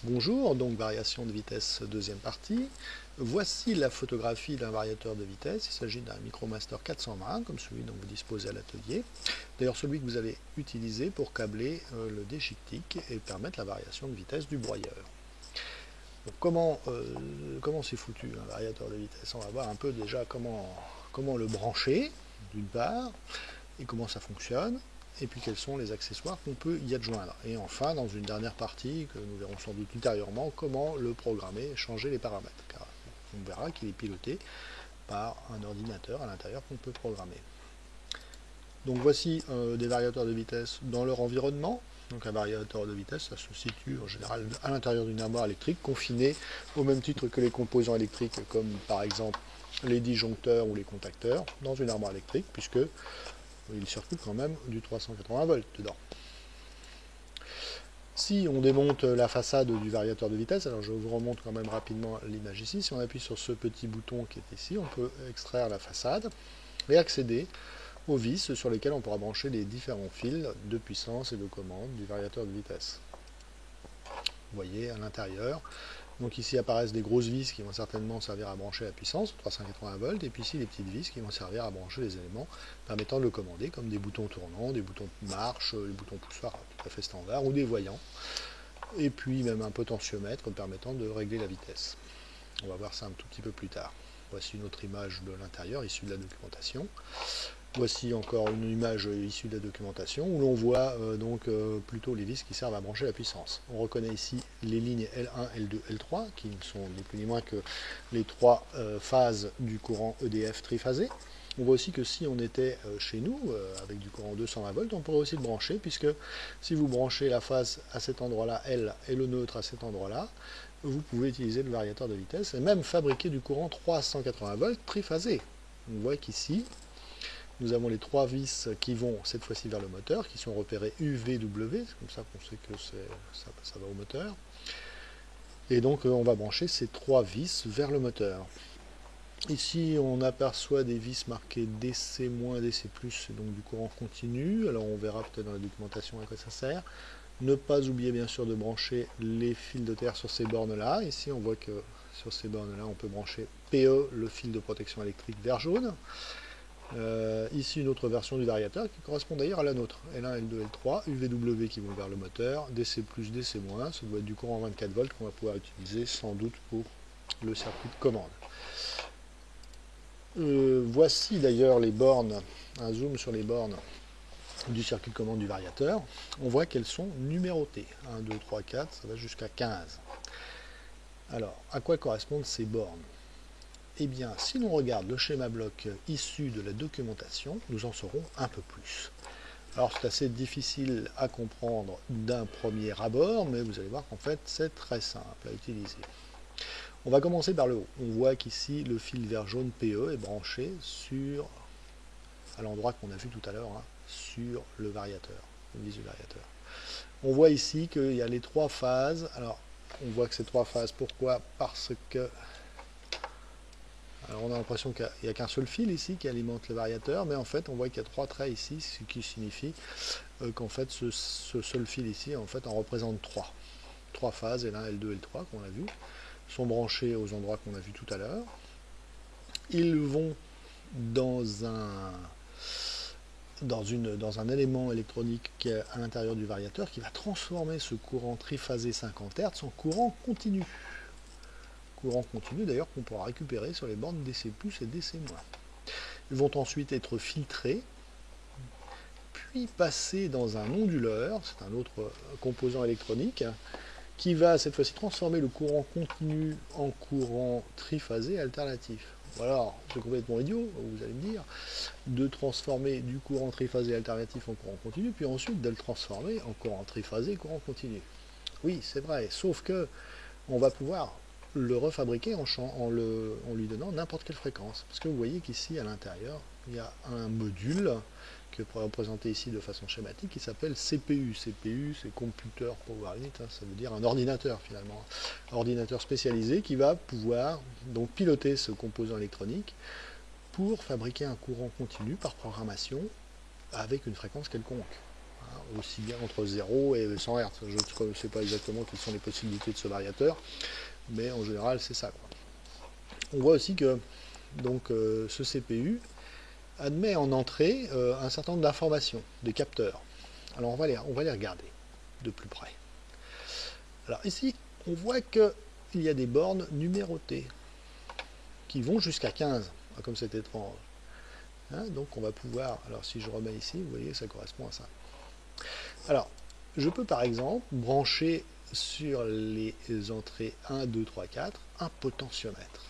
Bonjour, donc variation de vitesse deuxième partie. Voici la photographie d'un variateur de vitesse. Il s'agit d'un Micromaster 420, comme celui dont vous disposez à l'atelier. D'ailleurs celui que vous allez utiliser pour câbler le déchiquetique et permettre la variation de vitesse du broyeur. Donc, comment c'est foutu un variateur de vitesse? On va voir un peu déjà comment le brancher, d'une part, et comment ça fonctionne, et puis quels sont les accessoires qu'on peut y adjoindre. Et enfin, dans une dernière partie, que nous verrons sans doute ultérieurement, comment le programmer et changer les paramètres. Car on verra qu'il est piloté par un ordinateur à l'intérieur qu'on peut programmer. Donc voici des variateurs de vitesse dans leur environnement. Donc un variateur de vitesse, ça se situe en général à l'intérieur d'une armoire électrique, confiné au même titre que les composants électriques, comme par exemple les disjoncteurs ou les contacteurs, dans une armoire électrique, puisque il circule quand même du 380 volts dedans. Si on démonte la façade du variateur de vitesse, alors je vous remonte quand même rapidement l'image ici, si on appuie sur ce petit bouton qui est ici, on peut extraire la façade et accéder aux vis sur lesquelles on pourra brancher les différents fils de puissance et de commande du variateur de vitesse. Vous voyez à l'intérieur, donc ici apparaissent des grosses vis qui vont certainement servir à brancher la puissance, 380 volts, et puis ici les petites vis qui vont servir à brancher les éléments permettant de le commander, comme des boutons tournants, des boutons de marche, les boutons poussoirs tout à fait standard, ou des voyants, et puis même un potentiomètre permettant de régler la vitesse. On va voir ça un tout petit peu plus tard. Voici une autre image de l'intérieur issue de la documentation. Voici encore une image issue de la documentation où l'on voit plutôt les vis qui servent à brancher la puissance. On reconnaît ici les lignes L1, L2, L3 qui ne sont ni plus ni moins que les trois phases du courant EDF triphasé. On voit aussi que si on était chez nous avec du courant 220 volts, on pourrait aussi le brancher, puisque si vous branchez la phase à cet endroit-là, L, et le neutre à cet endroit-là, vous pouvez utiliser le variateur de vitesse et même fabriquer du courant 380 volts triphasé. On voit qu'ici, nous avons les trois vis qui vont cette fois-ci vers le moteur, qui sont repérées UVW, c'est comme ça qu'on sait que ça va au moteur. Et donc on va brancher ces trois vis vers le moteur. Ici on aperçoit des vis marquées DC-, DC+, donc du courant continu. Alors on verra peut-être dans la documentation à quoi ça sert. Ne pas oublier bien sûr de brancher les fils de terre sur ces bornes-là. Ici on voit que sur ces bornes-là on peut brancher PE, le fil de protection électrique vert jaune. Ici une autre version du variateur qui correspond d'ailleurs à la nôtre, L1, L2, L3, UVW qui vont vers le moteur, DC+, DC-, ça doit être du courant 24 volts qu'on va pouvoir utiliser sans doute pour le circuit de commande. Voici d'ailleurs les bornes, un zoom sur les bornes du circuit de commande du variateur. On voit qu'elles sont numérotées, 1, 2, 3, 4, ça va jusqu'à 15. Alors, à quoi correspondent ces bornes? Eh bien, si l'on regarde le schéma bloc issu de la documentation, nous en saurons un peu plus. Alors, c'est assez difficile à comprendre d'un premier abord, mais vous allez voir qu'en fait, c'est très simple à utiliser. On va commencer par le haut. On voit qu'ici, le fil vert jaune PE est branché à l'endroit qu'on a vu tout à l'heure, sur le variateur, le vis du variateur. On voit ici qu'il y a les trois phases. Alors, on voit que ces trois phases, pourquoi? Parce que alors on a l'impression qu'il n'y a qu'un seul fil ici qui alimente le variateur, mais en fait on voit qu'il y a trois traits ici, ce qui signifie qu'en fait ce seul fil ici en fait en représente trois. Trois phases, L1, L2, L3 qu'on a vu, sont branchés aux endroits qu'on a vu tout à l'heure. Ils vont dans un élément électronique qui est à l'intérieur du variateur qui va transformer ce courant triphasé 50 Hz en courant continu. Courant continu d'ailleurs qu'on pourra récupérer sur les bornes DC+, et DC-. Ils vont ensuite être filtrés, puis passer dans un onduleur, c'est un autre composant électronique, qui va cette fois-ci transformer le courant continu en courant triphasé alternatif. Alors, c'est complètement idiot, vous allez me dire, de transformer du courant triphasé alternatif en courant continu, puis ensuite de le transformer en courant triphasé courant continu. Oui, c'est vrai, sauf que on va pouvoir le refabriquer en lui donnant n'importe quelle fréquence. Parce que vous voyez qu'ici, à l'intérieur, il y a un module que je pourrais représenter ici de façon schématique qui s'appelle CPU. CPU, c'est Computer Power Unit, ça veut dire un ordinateur finalement. Un ordinateur spécialisé qui va pouvoir donc piloter ce composant électronique pour fabriquer un courant continu par programmation avec une fréquence quelconque. aussi bien entre 0 et 100 Hz. Je ne sais pas exactement quelles sont les possibilités de ce variateur, mais en général c'est ça, quoi. On voit aussi que donc, ce CPU admet en entrée un certain nombre d'informations, des capteurs. Alors on va les regarder de plus près. Alors ici, on voit qu'il y a des bornes numérotées qui vont jusqu'à 15, comme c'est étrange. Hein, donc on va pouvoir, alors si je remets ici, vous voyez, ça correspond à ça. Alors, je peux par exemple brancher sur les entrées 1, 2, 3, 4 un potentiomètre.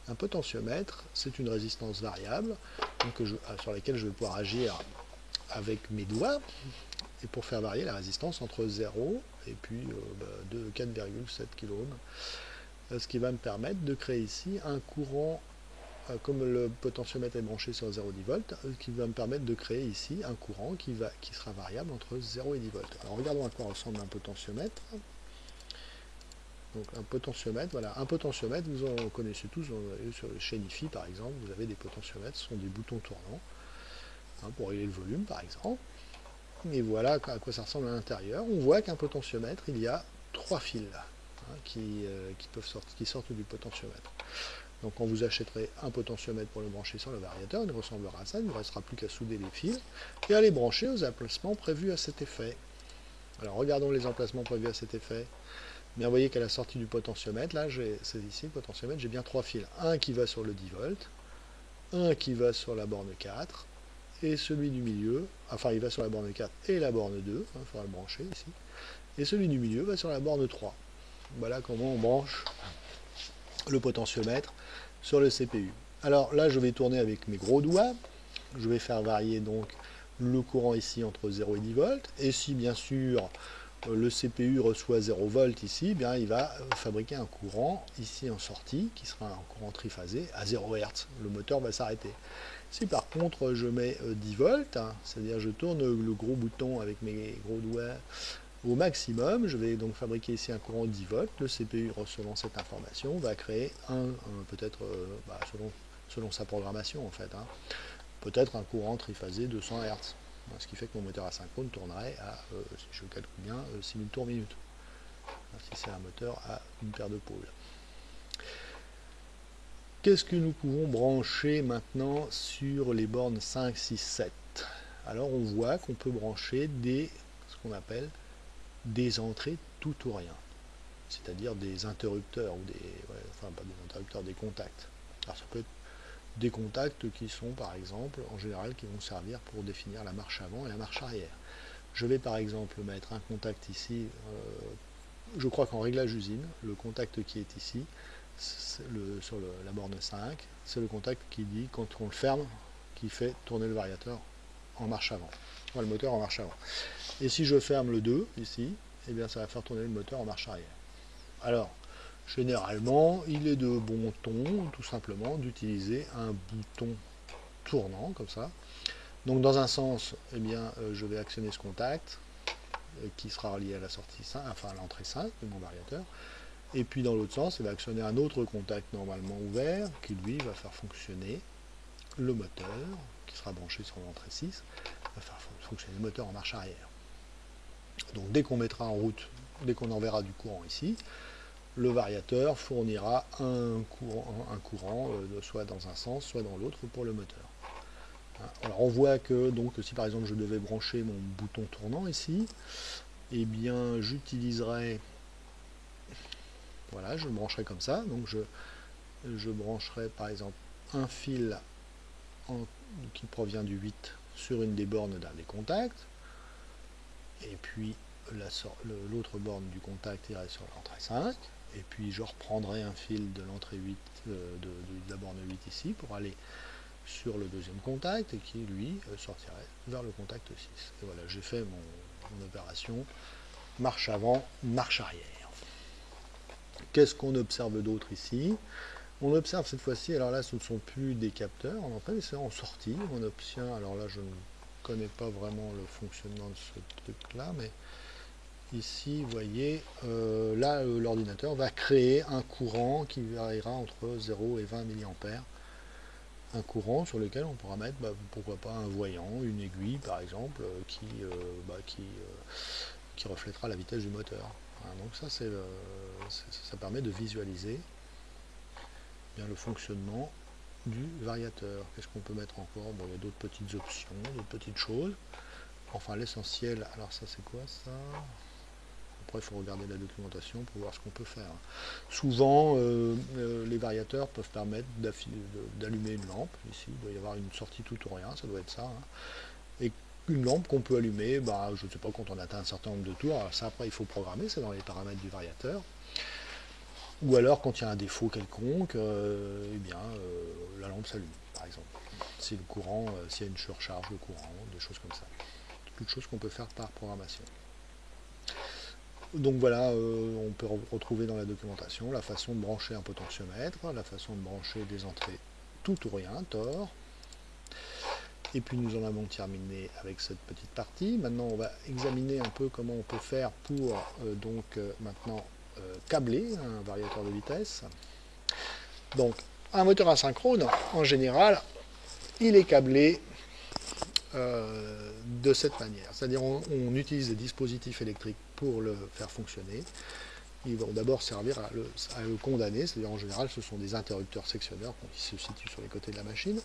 Un potentiomètre, c'est une résistance variable donc sur laquelle je vais pouvoir agir avec mes doigts et pour faire varier la résistance entre 0 et puis 4,7 kΩ. Ce qui va me permettre de créer ici un courant, comme le potentiomètre est branché sur 0,10 volts, qui va me permettre de créer ici un courant qui sera variable entre 0 et 10 volts. Alors regardons à quoi ressemble un potentiomètre. Donc un potentiomètre, voilà, un potentiomètre, vous en connaissez tous, sur le chaîne IFI par exemple, vous avez des potentiomètres, ce sont des boutons tournants, hein, pour régler le volume par exemple. Et voilà à quoi ça ressemble à l'intérieur. On voit qu'un potentiomètre, il y a 3 fils hein, qui sortent du potentiomètre. Donc quand vous achèterez un potentiomètre pour le brancher sur le variateur, il ressemblera à ça, il ne restera plus qu'à souder les fils et à les brancher aux emplacements prévus à cet effet. Alors regardons les emplacements prévus à cet effet. Bien, vous voyez qu'à la sortie du potentiomètre, là, c'est ici le potentiomètre, j'ai bien 3 fils. Un qui va sur le 10 volts, un qui va sur la borne 4, et celui du milieu, enfin il va sur la borne 4 et la borne 2, il faudra le brancher ici, et celui du milieu va sur la borne 3. Voilà comment on branche le potentiomètre sur le CPU. Alors là, je vais tourner avec mes gros doigts, je vais faire varier donc le courant ici entre 0 et 10 volts, et si bien sûr le CPU reçoit 0 volts ici, eh bien, il va fabriquer un courant ici en sortie, qui sera un courant triphasé à 0 Hz. Le moteur va s'arrêter. Si par contre je mets 10 volts, hein, c'est-à-dire je tourne le gros bouton avec mes gros doigts au maximum, je vais donc fabriquer ici un courant de 10 volts, le CPU recevant cette information va créer peut-être, selon sa programmation en fait, hein, peut-être un courant triphasé de 100 Hz. Ce qui fait que mon moteur asynchrone tournerait à, si je calcule bien, 6000 tours minute. Si c'est un moteur à une paire de pôles. Qu'est-ce que nous pouvons brancher maintenant sur les bornes 5, 6, 7? Alors on voit qu'on peut brancher ce qu'on appelle des entrées tout ou rien. C'est-à-dire des interrupteurs, ou enfin pas des interrupteurs, des contacts. Alors ça peut être des contacts qui sont par exemple en général qui vont servir pour définir la marche avant et la marche arrière. Je vais par exemple mettre un contact ici, je crois qu'en réglage usine, le contact qui est ici, sur la borne 5, c'est le contact qui dit quand on le ferme, qui fait tourner le variateur en marche avant, le moteur en marche avant. Et si je ferme le 2 ici, eh bien ça va faire tourner le moteur en marche arrière. Alors, généralement, il est de bon ton, tout simplement, d'utiliser un bouton tournant, comme ça. Donc, dans un sens, eh bien, je vais actionner ce contact, qui sera relié à la sortie 5, enfin à l'entrée 5 de mon variateur. Et puis, dans l'autre sens, il va actionner un autre contact normalement ouvert, qui lui va faire fonctionner le moteur, qui sera branché sur l'entrée 6, va faire fonctionner le moteur en marche arrière. Donc, dès qu'on mettra en route, dès qu'on enverra du courant ici, le variateur fournira un courant soit dans un sens, soit dans l'autre pour le moteur. Alors on voit que donc si par exemple je devais brancher mon bouton tournant ici, eh bien j'utiliserai, voilà, je le brancherai comme ça, donc je brancherai par exemple un fil qui provient du 8 sur une des bornes d'un des contacts, et puis l'autre borne du contact irait sur l'entrée 5, et puis je reprendrai un fil de l'entrée 8 de la borne 8 ici pour aller sur le deuxième contact et qui lui sortirait vers le contact 6. Et voilà, j'ai fait mon opération marche avant, marche arrière. Qu'est-ce qu'on observe d'autre ici? On observe cette fois-ci, alors là ce ne sont plus des capteurs en entrée, mais c'est en sortie. On obtient, alors là je ne connais pas vraiment le fonctionnement de ce truc là, mais ici, vous voyez, là, l'ordinateur va créer un courant qui variera entre 0 et 20 mA un courant sur lequel on pourra mettre, pourquoi pas, un voyant, une aiguille par exemple, qui reflètera la vitesse du moteur. Hein, donc ça, ça permet de visualiser bien le fonctionnement du variateur. Qu'est-ce qu'on peut mettre encore? Bon, il y a d'autres petites options, d'autres petites choses. Enfin, l'essentiel, alors ça c'est quoi ça? Après, il faut regarder la documentation pour voir ce qu'on peut faire. Souvent, les variateurs peuvent permettre d'allumer une lampe. Ici, il doit y avoir une sortie tout ou rien, ça doit être ça. Hein. Et une lampe qu'on peut allumer, je ne sais pas, quand on atteint un certain nombre de tours. Alors ça, après, il faut programmer, c'est dans les paramètres du variateur. Ou alors, quand il y a un défaut quelconque, la lampe s'allume, par exemple. Si le courant, s'il y a une surcharge de courant, des choses comme ça. Toutes choses qu'on peut faire par programmation. Donc voilà, on peut retrouver dans la documentation la façon de brancher un potentiomètre, la façon de brancher des entrées tout ou rien, TOR. Et puis nous en avons terminé avec cette petite partie. Maintenant, on va examiner un peu comment on peut faire pour maintenant câbler un variateur de vitesse. Donc, un moteur asynchrone, en général, il est câblé de cette manière. C'est-à-dire on utilise des dispositifs électriques pour le faire fonctionner. Ils vont d'abord servir à le condamner, c'est-à-dire en général ce sont des interrupteurs sectionneurs qui se situent sur les côtés de la machine.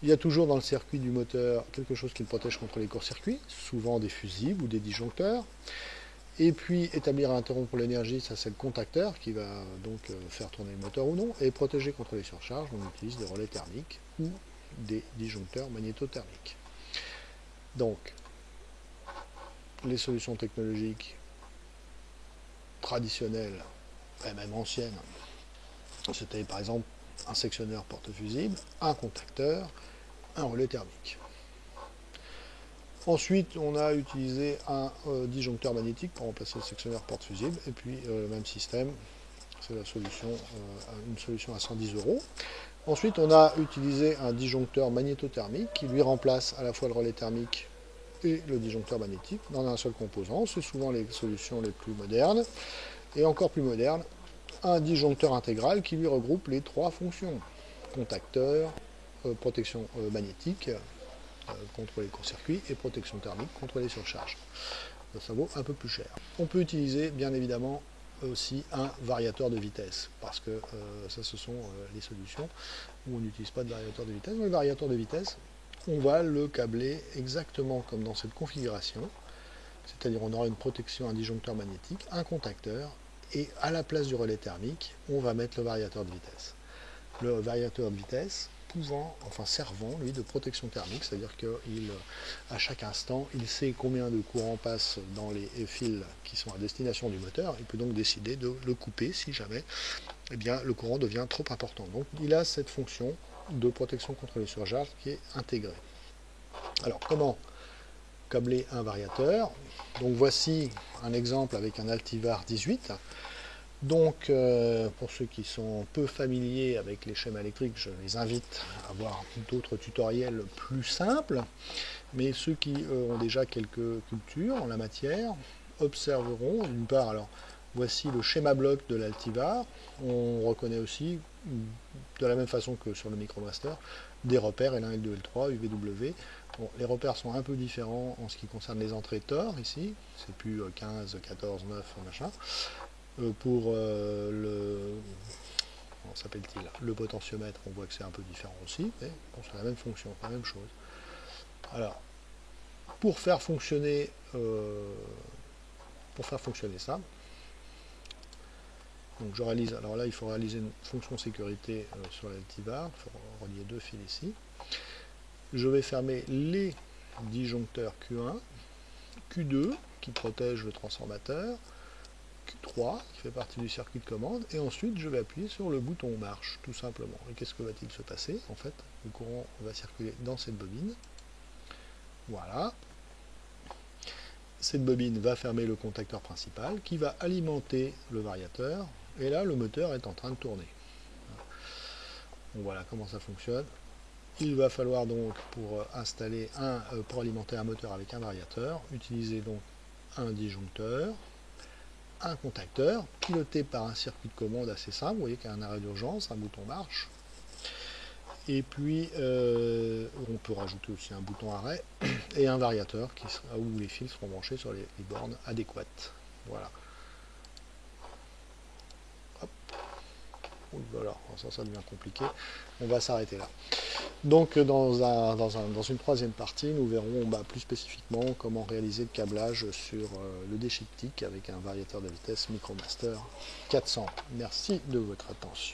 Il y a toujours dans le circuit du moteur quelque chose qui le protège contre les courts-circuits, souvent des fusibles ou des disjoncteurs. Et puis établir et interrompre l'énergie, ça c'est le contacteur qui va donc faire tourner le moteur ou non. Et protéger contre les surcharges, on utilise des relais thermiques ou des disjoncteurs magnétothermiques. Donc, les solutions technologiques traditionnelles, et même anciennes, c'était par exemple un sectionneur porte-fusible, un contacteur, un relais thermique. Ensuite, on a utilisé un disjoncteur magnétique pour remplacer le sectionneur porte-fusible, et puis le même système, c'est la solution, une solution à 110 €. Ensuite, on a utilisé un disjoncteur magnétothermique qui lui remplace à la fois le relais thermique et le disjoncteur magnétique dans un seul composant. C'est souvent les solutions les plus modernes. Et encore plus moderne, un disjoncteur intégral qui lui regroupe les trois fonctions. Contacteur, protection magnétique contre les courts-circuits et protection thermique contre les surcharges. Ça vaut un peu plus cher. On peut utiliser bien évidemment aussi un variateur de vitesse, parce que ça ce sont les solutions où on n'utilise pas de variateur de vitesse. Dans le variateur de vitesse, on va le câbler exactement comme dans cette configuration, c'est-à-dire on aura une protection, un disjoncteur magnétique, un contacteur, et à la place du relais thermique, on va mettre le variateur de vitesse. Le variateur de vitesse servant lui de protection thermique, c'est-à-dire qu'à chaque instant, il sait combien de courant passe dans les fils qui sont à destination du moteur, il peut donc décider de le couper si jamais le courant devient trop important. Donc il a cette fonction de protection contre les surcharges qui est intégrée. Alors comment câbler un variateur? Donc voici un exemple avec un Altivar 18. Donc, pour ceux qui sont peu familiers avec les schémas électriques, je les invite à voir d'autres tutoriels plus simples. Mais ceux qui ont déjà quelques cultures en la matière observeront, d'une part, alors voici le schéma bloc de l'Altivar. On reconnaît aussi, de la même façon que sur le MicroMaster, des repères L1, L2, L3, UVW. Bon, les repères sont un peu différents en ce qui concerne les entrées TOR ici. C'est plus 15, 14, 9, machin. Pour comment s'appelle-t-il, le potentiomètre, on voit que c'est un peu différent aussi, mais bon, c'est la même fonction, la même chose. Alors, pour faire fonctionner ça, donc je réalise, alors là il faut réaliser une fonction sécurité sur l'Altivar, il faut relier deux fils ici. Je vais fermer les disjoncteurs Q1, Q2 qui protège le transformateur, Q3 qui fait partie du circuit de commande, et ensuite je vais appuyer sur le bouton marche tout simplement. Et qu'est-ce que va-t-il se passer? En fait, le courant va circuler dans cette bobine. Voilà. Cette bobine va fermer le contacteur principal qui va alimenter le variateur, et là le moteur est en train de tourner. Donc voilà comment ça fonctionne. Il va falloir donc pour alimenter un moteur avec un variateur, utiliser donc un disjoncteur, un contacteur piloté par un circuit de commande assez simple. Vous voyez qu'il y a un arrêt d'urgence, un bouton marche, Et puis, on peut rajouter aussi un bouton arrêt et un variateur où les fils seront branchés sur les bornes adéquates. Voilà. Hop. Voilà, ça devient compliqué. On va s'arrêter là. Donc, dans une troisième partie, nous verrons plus spécifiquement comment réaliser le câblage sur le déchyptique avec un variateur de vitesse Micromaster 400. Merci de votre attention.